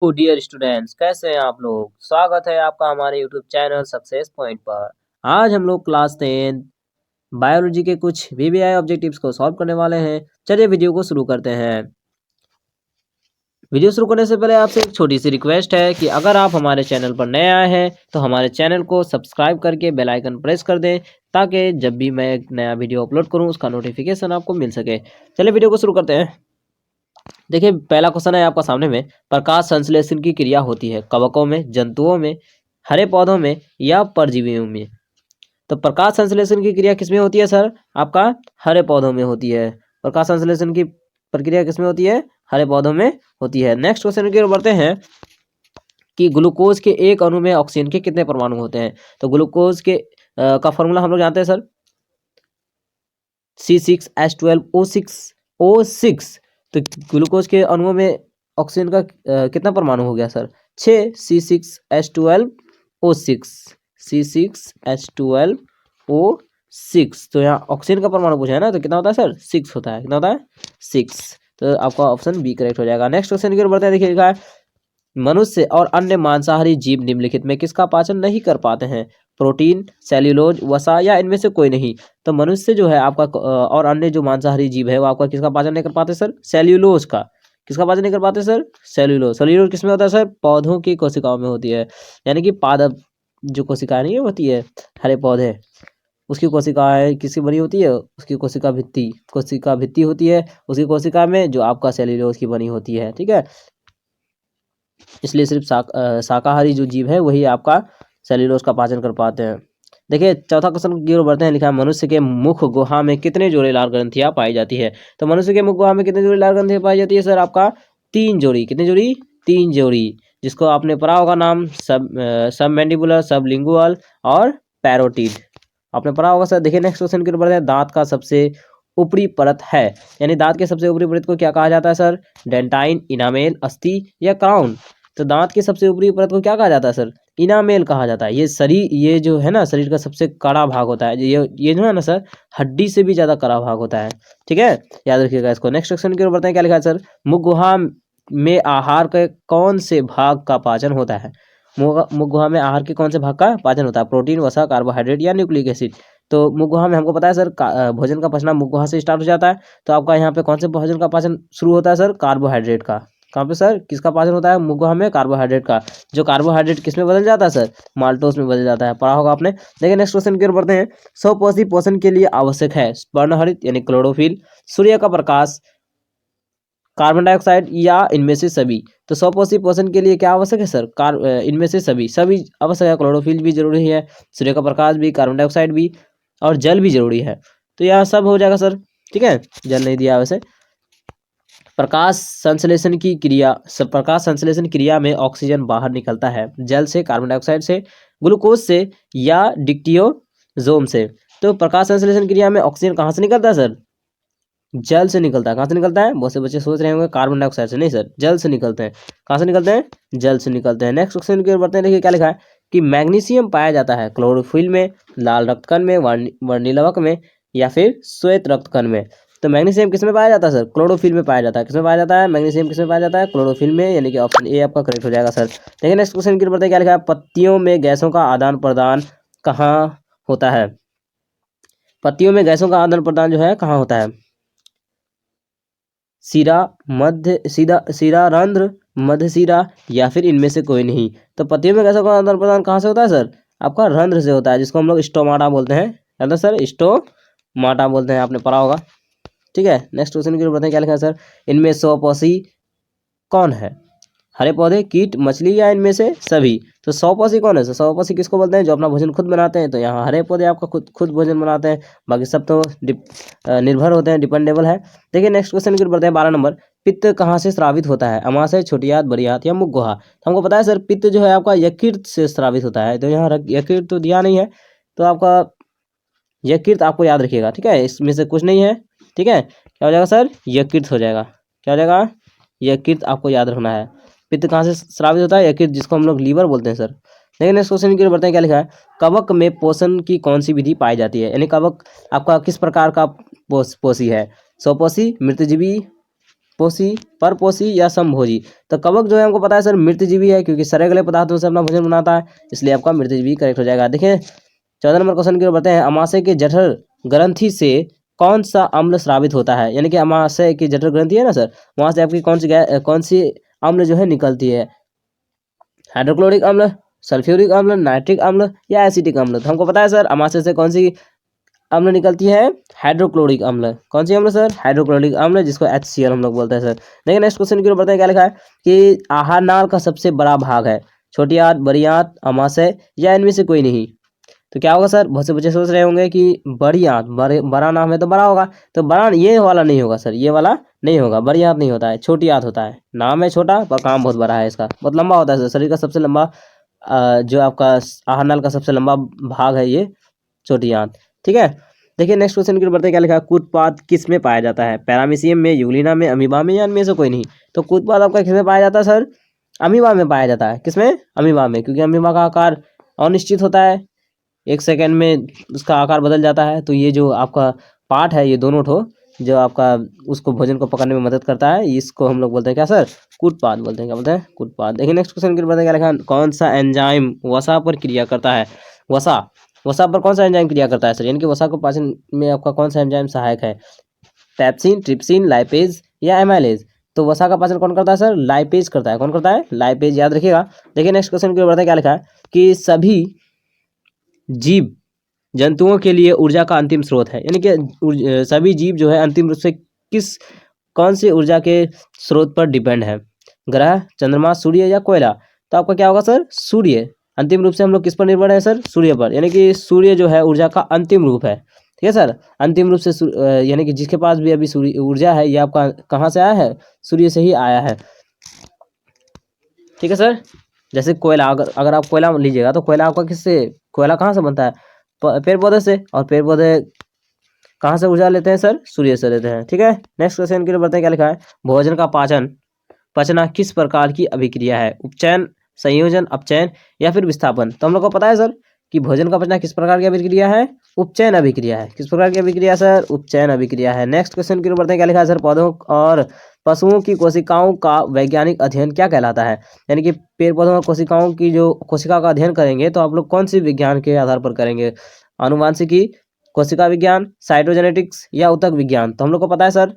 तो dear students, कैसे हैं आप लोग। स्वागत है आपका हमारे यूट्यूब चैनल सक्सेस पॉइंट पर। आज हम लोग क्लास 10 बायोलॉजी के कुछ वीवीआई ऑब्जेक्टिव्स को सॉल्व करने वाले हैं। चलिए वीडियो को शुरू करते हैं। वीडियो शुरू करने से पहले आपसे एक छोटी सी रिक्वेस्ट है कि अगर आप हमारे चैनल पर नए आए हैं तो हमारे चैनल को सब्सक्राइब करके बेल आइकन प्रेस कर दें, ताकि जब भी मैं एक नया वीडियो अपलोड करूं उसका नोटिफिकेशन आपको मिल सके। चलिए वीडियो को शुरू करते हैं। देखिए, पहला क्वेश्चन है आपका सामने में। प्रकाश संश्लेषण की क्रिया होती है कवकों में, जंतुओं में, हरे पौधों में या परजीवियों में। तो प्रकाश संश्लेषण की क्रिया किसमें होती है सर? आपका हरे पौधों में होती है। प्रकाश संश्लेषण की प्रक्रिया किसमें होती है? हरे पौधों में होती है। नेक्स्ट क्वेश्चन की ओर बढ़ते हैं कि ग्लूकोज के एक अणु में ऑक्सीजन के कितने परमाणु होते हैं। तो ग्लूकोज के का फॉर्मूला हम लोग जानते हैं सर, C6H12O6। तो ग्लूकोज के अणुओं में ऑक्सीजन का कितना परमाणु हो गया सर? 6 C6H12O6। C6H12O6। तो यहाँ ऑक्सीजन का परमाणु पूछा है ना, तो कितना होता है सर? 6 होता है। कितना होता है? 6। तो आपका ऑप्शन बी करेक्ट हो जाएगा। नेक्स्ट क्वेश्चन की ओर बढ़ते हैं। देखिए लिखा है, मनुष्य और अन्य मांसाहारी जीव निम्नलिखित में किसका पाचन नहीं कर पाते हैं? प्रोटीन, सेल्यूलोज, वसा या इनमें से कोई नहीं। तो मनुष्य जो है आपका और अन्य जो मांसाहारी जीव है वो आपका किसका पाचन नहीं कर पाते सर? सेल्यूलोज का। किसका पाचन नहीं कर पाते सर? सेल्यूलोज। सेल्यूलोज किसमें होता है सर? पौधों की कोशिकाओं में होती है। यानी कि पादप जो कोशिकाएं नहीं होती है, हरे पौधे, उसकी कोशिकाएं किसकी बनी होती है? उसकी कोशिका भित्ति होती है। उसकी कोशिका में जो आपका सेल्यूलोज की बनी होती है। ठीक है, इसलिए सिर्फ शाकाहारी जो जीव है वही आपका सेल्यूलोज का पाचन कर पाते हैं। देखिए चौथा क्वेश्चन की ओर बढ़ते हैं। लिखा है, मनुष्य के मुख गुहा में कितने जोड़े लाल ग्रंथियां पाई जाती है। तो मनुष्य के मुख गुहा में कितने जोड़ी लाल ग्रंथियां पाई जाती है सर? आपका 3 जोड़ी। कितनी जोड़ी? 3 जोड़ी, जिसको आपने पढ़ा होगा नाम, सब मैंडिबुलर, सब लिंगुअल और पैरोटिड। आपने पढ़ा होगा सर। देखिए नेक्स्ट क्वेश्चन की ओर बढ़ते हैं। दांत का सबसे ऊपरी परत है, यानी दांत के सबसे ऊपरी परत को क्या कहा जाता है सर? डेंटाइन, इनामेल, अस्थि या क्राउन। तो दांत के सबसे ऊपरी परत को क्या कहा जाता है सर? इनामेल कहा जाता है। ये जो है ना, शरीर का सबसे कड़ा भाग होता है। ये जो है ना सर, हड्डी से भी ज्यादा कड़ा भाग होता है। ठीक है, याद रखिएगा इसको। नेक्स्ट क्वेश्चन की ओर बढ़ते हैं। क्या लिखा है सर? मुख गुहा में आहार के कौन से भाग का पाचन होता है? मुख गुहा में आहार के कौन से भाग का पाचन होता है? प्रोटीन, वसा, कार्बोहाइड्रेट या न्यूक्लिक एसिड। तो मुख गुहा में हमको पता है सर, भोजन का पचना मुख गुहा से स्टार्ट हो जाता है। तो आपका यहाँ पे कौन से भोजन का पाचन शुरू होता है सर? कार्बोहाइड्रेट का। कहाँ पे सर? किसका पाचन होता है मुख गुहा में? कार्बोहाइड्रेट का। जो कार्बोहाइड्रेट किस में बदल जाता है सर? माल्टोस में बदल जाता है। पढ़ा होगा आपने। देखिए नेक्स्ट क्वेश्चन की ओर बढ़ते हैं। स्वपोषी पोषण के लिए आवश्यक है वर्णहरित यानी क्लोरोफिल, सूर्य का प्रकाश, कार्बन डाइऑक्साइड या इनमें से सभी। तो स्वपोषी पोषण के लिए क्या आवश्यक है सर? इनमें से सभी आवश्यक है। क्लोरोफिल भी जरूरी है, सूर्य का प्रकाश भी, कार्बन डाइऑक्साइड भी, और जल भी जरूरी है। तो यह सब हो जाएगा सर। ठीक है, जल नहीं दिया वैसे। प्रकाश संश्लेषण क्रिया में ऑक्सीजन बाहर निकलता है जल से, कार्बन डाइऑक्साइड से, ग्लूकोज से या डिक्टियोजोम से। तो प्रकाश संश्लेषण क्रिया में ऑक्सीजन कहाँ से निकलता है सर? जल से निकलता है। कहाँ से निकलता है? बहुत से बच्चे सोच रहे होंगे कार्बन डाइऑक्साइड से। नहीं सर, जल से निकलते हैं। कहाँ से निकलते हैं? जल से निकलते हैं। नेक्स्ट क्वेश्चन की ओर बढ़ते हैं। देखिए क्या लिखा है कि मैग्नीशियम पाया जाता है क्लोरोफिल में, लाल रक्तकण में, वर्णिलवक में या फिर श्वेत रक्तकण में। तो मैग्नीशियम किसमें पाया जाता है सर? क्लोरोफिल में पाया जाता है। किसमें पाया जाता है? मैग्नीशियम किसमें पाया जाता है? क्लोरोफिल में, यानी कि ऑप्शन ए आपका करेक्ट हो जाएगा सर। देखिए नेक्स्ट क्वेश्चन की ओर बढ़ते हैं। क्या लिखा है? पत्तियों में गैसों का आदान प्रदान कहाँ होता है? पत्तियों में गैसों का आदान प्रदान जो है कहाँ होता है? सीरा रंध्र, मध्य सीरा या फिर इनमें से कोई नहीं। तो पत्तियों में गैसों का आदान प्रदान कहाँ से होता है सर? आपका रंध्र से होता है, जिसको हम लोग स्टोमाटा बोलते हैं। याद है सर? स्टोमाटा बोलते हैं, आपने पढ़ा होगा। ठीक है, नेक्स्ट क्वेश्चन की ओर बढ़ते हैं। क्या लिखा है सर? इनमें स्वपोषी कौन है? हरे पौधे, कीट, मछली या इनमें से सभी। तो स्वपोषी कौन है सर? स्वपोषी किसको बोलते हैं? जो अपना भोजन खुद बनाते हैं। तो यहाँ हरे पौधे आपका खुद भोजन बनाते हैं, बाकी सब तो निर्भर होते हैं, डिपेंडेबल है। देखिए नेक्स्ट क्वेश्चन की ओर बढ़ते हैं। 12 नंबर। पित्त कहाँ से स्रावित होता है? अमाशय, छोटी आंत, बड़ी आंत या मुख गुहा। तो हमको पता है सर, पित्त जो है आपका यकृत से स्रावित होता है। तो यहाँ यकृत तो दिया नहीं है, तो आपका यकृत आपको याद रखिएगा। ठीक है, इसमें से कुछ नहीं है। ठीक है, क्या हो जाएगा सर? यकृत हो जाएगा। क्या हो जाएगा? यकृत आपको याद रखना है। पित्त कहाँ से स्रावित होता है? यकृत, जिसको हम लोग लीवर बोलते हैं सर। लेकिन नेक्स्ट क्वेश्चन की ओर बढ़ते हैं। क्या लिखा है? कवक में पोषण की कौन सी विधि पाई जाती है? यानी कवक आपका किस प्रकार का पोषी है? स्वपोषी, मृतजीवी, पोषी, परपोषी या समभोजी। तो कवक जो है हमको पता है सर मृतजीवी है, क्योंकि सड़े गले पदार्थों से अपना भोजन बनाता है, इसलिए आपका मृतजीवी करेक्ट हो जाएगा। देखिए 14 नंबर क्वेश्चन की ओर बढ़ते हैं। अमाशय के जठर ग्रंथि से कौन सा अम्ल स्रावित होता है? यानी कि अमाशय की जठर ग्रंथि है ना सर, वहां से आपकी कौन सी अम्ल जो है निकलती है? हाइड्रोक्लोरिक अम्ल, सल्फ्यूरिक अम्ल, नाइट्रिक अम्ल या एसिटिक अम्ल? तो हमको पता है सर अमाशय से कौन सी अम्ल निकलती है? हाइड्रोक्लोरिक अम्ल। कौन सी अम्ल सर? हाइड्रोक्लोरिक अम्ल, जिसको HCl हम लोग बोलते हैं सर। देखिए नेक्स्ट क्वेश्चन की ओर बढ़ते हैं। क्या लिखा है कि आहार नाल का सबसे बड़ा भाग है? छोटी आंत, बड़ी आंत, अमाशय या इनमें से कोई नहीं? तो क्या होगा सर? बहुत से बच्चे सोच रहे होंगे कि बड़ी आंत, बड़ा नाम है तो बड़ा होगा, तो बड़ा ये वाला नहीं होगा सर, ये वाला नहीं होगा, बड़ी आंत नहीं होता है, छोटी आंत होता है। नाम है छोटा पर काम बहुत बड़ा है, इसका बहुत लंबा होता है सर। शरीर का सबसे लंबा जो आपका आहार नाल का सबसे लंबा भाग है ये छोटी आंत। ठीक है, देखिए नेक्स्ट क्वेश्चन की ओर बढ़ते हैं। क्या लिखा है? कूटपाद किस में पाया जाता है? पैरामीशियम में, यूग्लिना में, अमीबा में या इनमें से कोई नहीं? तो कूटपाद आपका किस में पाया जाता है सर? अमीबा में पाया जाता है। किसमें? अमीबा में, क्योंकि अमीबा का आकार अनिश्चित होता है, 1 सेकंड में उसका आकार बदल जाता है। तो ये जो आपका पार्ट है, ये दोनों ठो जो आपका उसको भोजन को पकड़ने में मदद करता है, इसको हम लोग बोलते हैं क्या सर? कूटपाद बोलते हैं। क्या बोलते हैं? कूटपाद। देखिए नेक्स्ट क्वेश्चन की ओर बढ़ते हैं। क्या लिखा है? कौन सा एंजाइम वसा पर क्रिया करता है? वसा, वसा पर कौन सा एंजाइम क्रिया करता है सर? यानी कि वसा को पाचन में आपका कौन सा एंजाइम सहायक है? पेप्सिन, ट्रिप्सिन, लाइपेज या एमाइलेज? तो वसा का पाचन कौन करता है सर? लाइपेज करता है। कौन करता है? लाइपेज, याद रखिएगा। देखिए नेक्स्ट क्वेश्चन की ओर बढ़ते हैं। क्या लिखा है कि सभी जीव जंतुओं के लिए ऊर्जा का अंतिम स्रोत है? यानी कि सभी जीव जो है अंतिम रूप से कौन सी ऊर्जा के स्रोत पर डिपेंड है? ग्रह, चंद्रमा, सूर्य या कोयला? तो आपका क्या होगा सर? सूर्य। अंतिम रूप से हम लोग किस पर निर्भर है सर? सूर्य पर। यानी कि सूर्य जो है ऊर्जा का अंतिम रूप है। ठीक है सर, अंतिम रूप से यानी कि जिसके पास भी अभी सूर्य ऊर्जा है, ये आपका कहाँ से आया है? सूर्य से ही आया है। ठीक है सर, जैसे कोयला, अगर आप कोयला लीजिएगा तो कोयला आपका किससे, कोयला कहाँ से बनता है? पेड़ पौधे से, और पेड़ पौधे कहाँ से ऊर्जा लेते हैं सर? सूर्य से लेते हैं। ठीक है, नेक्स्ट क्वेश्चन के लिए बढ़ते हैं। क्या लिखा है? भोजन का पचना किस प्रकार की अभिक्रिया है? उपचयन, संयोजन, अपचयन या फिर विस्थापन? तो हम लोग को पता है सर कि भोजन का पचना किस प्रकार की अभिक्रिया है? उपचयन अभिक्रिया है। किस प्रकार की अभिक्रिया सर? उपचयन अभिक्रिया है। नेक्स्ट क्वेश्चन की ओर बढ़ते हैं। क्या लिखा है सर? पौधों और पशुओं की कोशिकाओं का वैज्ञानिक अध्ययन क्या कहलाता है? यानी कि पेड़ पौधों और कोशिकाओं की जो कोशिका का अध्ययन करेंगे तो आप लोग कौन सी विज्ञान के आधार पर करेंगे? आनुवांशिकी, कोशिका विज्ञान, साइटोजेनेटिक्स या ऊतक विज्ञान? तो हम लोग को पता है सर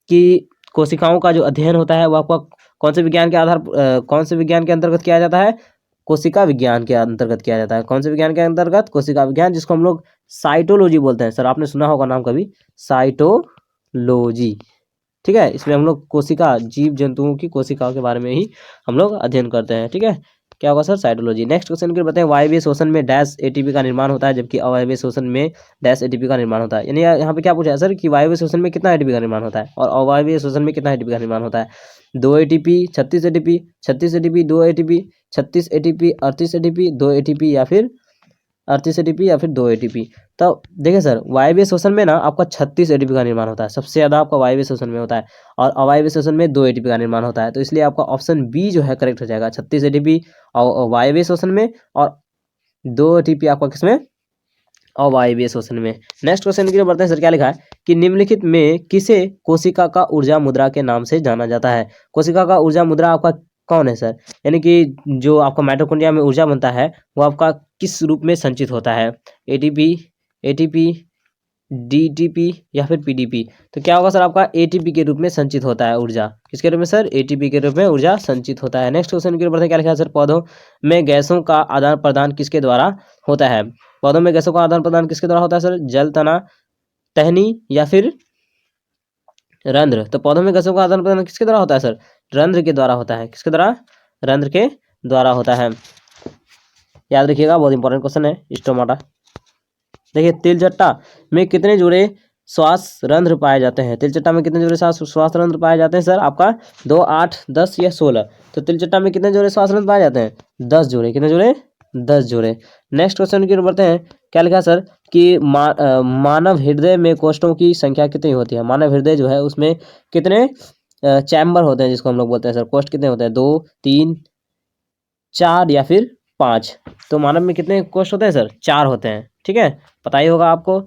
कि कोशिकाओं का जो अध्ययन होता है वो आपका कौन से विज्ञान के कौन से विज्ञान के अंतर्गत किया जाता है? कोशिका विज्ञान के अंतर्गत किया जाता है। कौन से विज्ञान के अंतर्गत? कोशिका विज्ञान, जिसको हम लोग साइटोलॉजी बोलते हैं। सर आपने सुना होगा नाम कभी, साइटोलॉजी। ठीक है, इसमें हम लोग कोशिका, जीव जंतुओं की कोशिकाओं के बारे में ही हम लोग अध्ययन करते हैं। ठीक है, क्या होगा सर? साइटोलॉजी। नेक्स्ट क्वेश्चन के बताएं। वायवीय शोषण में डैश एटीपी का निर्माण होता है, जबकि अवायवीय शोषण में डैश एटीपी का निर्माण होता है। यानी यहाँ पे क्या पूछा है सर कि वायवीय शोषण में कितना एटीपी का निर्माण होता है और अवायवीय शोषण में कितना एटीपी का निर्माण होता है? 2 ATP, 36 ATP, 36 ATP, 2 ATP, 36 ATP, 38 ATP, 2 ATP या फिर 38 एटीपी या फिर 2 एटीपी? तो देखिए सर, वायवीय शोषण में ना आपका 36 एटीपी का निर्माण होता है, सबसे ज़्यादा आपका वायवीय शोषण में होता है, और अवायवीय शोषण में 2 एटीपी का निर्माण होता है। तो इसलिए आपका ऑप्शन बी जो है करेक्ट हो जाएगा, 36 एटीपी और वायवीय शोषण में, और 2 एटीपी आपका किसमें? अवायवीय शोषण में। नेक्स्ट क्वेश्चन की ओर बढ़ते हैं सर। क्या लिखा है कि निम्नलिखित में किसे कोशिका का ऊर्जा मुद्रा के नाम से जाना जाता है? कोशिका का ऊर्जा मुद्रा आपका कौन है सर? यानी कि जो आपका माइटोकॉन्ड्रिया में ऊर्जा बनता है वो आपका किस रूप में संचित होता है? एटीपी, एटीपी, डीटीपी या फिर पीडीपी? तो क्या होगा सर? आपका एटीपी के रूप में संचित होता है ऊर्जा। किसके रूप में सर? एटीपी के रूप में ऊर्जा संचित होता है। नेक्स्ट क्वेश्चन की ओर बढ़ते हैं। क्या लिखा है सर? पौधों में गैसों का आदान प्रदान किसके द्वारा होता है? पौधों में गैसों का आदान प्रदान किसके द्वारा होता है सर? जल, तना, टहनी या फिर रंध्र? तो पौधों में गैसों का आदान प्रदान किसके द्वारा होता है सर? रंध्र के द्वारा होता है। किसके द्वारा? रंध्र के द्वारा होता है। याद रखिएगा, बहुत इंपॉर्टेंट क्वेश्चन है स्टोमाटा। देखिए, तिलचट्टा में कितने जोड़े श्वास रंध्र पाए जाते हैं? तिलचट्टा में कितने जोड़े श्वास रंध्र पाए जाते हैं सर? आपका 2, 8, 10 या 16? तो तिलचट्टा में कितने जोड़े श्वास रंध्र पाए जाते हैं? 10 जोड़े। कितने जोड़े? 10 जोड़े। नेक्स्ट क्वेश्चन की ओर बढ़ते हैं। क्या लिखा सर कि मानव हृदय में कोष्ठों की संख्या कितनी होती है? मानव हृदय जो है उसमें कितने चैम्बर होते हैं, जिसको हम लोग बोलते हैं सर? कोष्ठ कितने होते हैं? 2, 3, 4 या फिर 5? तो मानव में कितने कोष्ठ होते हैं सर? 4 होते हैं। ठीक है, पता ही होगा आपको,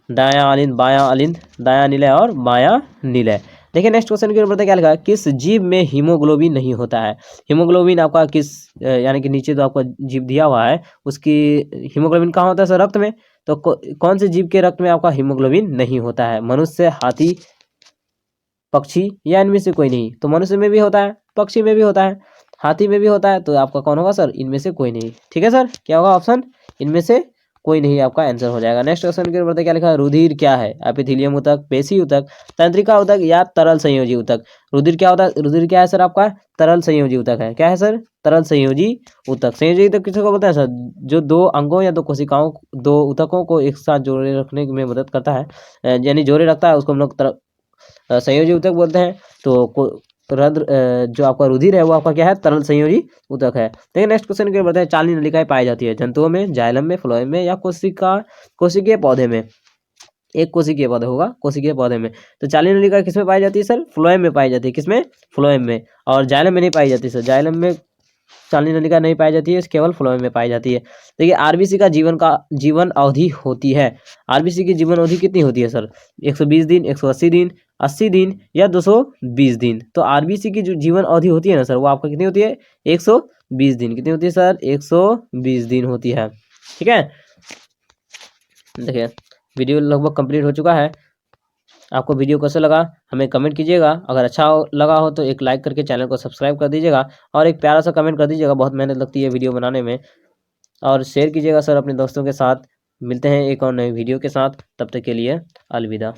दायां अलिंद, बायां अलिंद, दायां निलय और बायां निलय। देखिए नेक्स्ट क्वेश्चन की ओर बढ़ते, क्या लिखा है, किस जीव में हीमोग्लोबिन नहीं होता है। हीमोग्लोबिन आपका किस यानी कि नीचे जो आपका जीव दिया हुआ है उसकी हीमोग्लोबिन कहाँ होता है सर, रक्त में। तो कौन से जीव के रक्त में आपका हीमोग्लोबिन नहीं होता है, मनुष्य, हाथी, पक्षी या इनमें से कोई नहीं। तो मनुष्य में भी होता है, पक्षी में भी होता है, हाथी में भी होता है, तो आपका कौन होगा सर, इनमें से कोई नहीं। ठीक है सर, क्या होगा ऑप्शन, इनमें से कोई नहीं आपका आंसर हो जाएगा। नेक्स्ट क्वेश्चन के ऊपर क्या लिखा है, रुधिर क्या है, एपिथेलियम ऊतक, पेशी ऊतक, तंत्रिका ऊतक या तरल संयोजी ऊतक। रुधिर क्या होता है, रुधिर क्या है सर आपका, तरल संयोजी ऊतक है। क्या है सर, तरल संयोजी ऊतक। संयोजी ऊतक किसको बोलते हैं सर, जो दो अंगों या दो कोशिकाओं, दो ऊतकों को एक साथ जोड़े रखने में मदद करता है, यानी जोड़े रखता है, उसको हम लोग संयोजी ऊतक बोलते हैं। तो जो आपका रुधिर है वो आपका क्या है, तरल संयोजी ऊतक है। देखिए नेक्स्ट क्वेश्चन के बढ़ते हैं, चालनी नलिकाएं पाई जाती है जंतुओं में, जाइलम में, फ्लोएम में या कोशिकीय पौधे में। एक कोशिकीय पौधे होगा, कोशिकीय पौधे में। तो चालनी नलिका किसमें पाई जाती है सर, फ्लोएम में पाई जाती है। किसमें, फ्लोएम में। और जाइलम में नहीं पाई जाती सर, जाइलम में चालनी नलिका नहीं पाई जाती है, केवल फ्लोएम में पाई जाती है। देखिए आरबीसी का जीवन अवधि होती है, आरबीसी की जीवन अवधि कितनी होती है सर, 120 दिन, 180 दिन, 80 दिन या 220 दिन। तो आरबीसी की जो जीवन अवधि होती है ना सर, वो आपका कितनी होती है, 120 दिन। कितनी होती है सर, 120 दिन होती है। ठीक है, देखिए वीडियो लगभग कंप्लीट हो चुका है। आपको वीडियो कैसा लगा हमें कमेंट कीजिएगा, अगर अच्छा लगा हो तो एक लाइक करके चैनल को सब्सक्राइब कर दीजिएगा और एक प्यारा सा कमेंट कर दीजिएगा, बहुत मेहनत लगती है वीडियो बनाने में। और शेयर कीजिएगा सर अपने दोस्तों के साथ। मिलते हैं एक और नए वीडियो के साथ, तब तक के लिए अलविदा।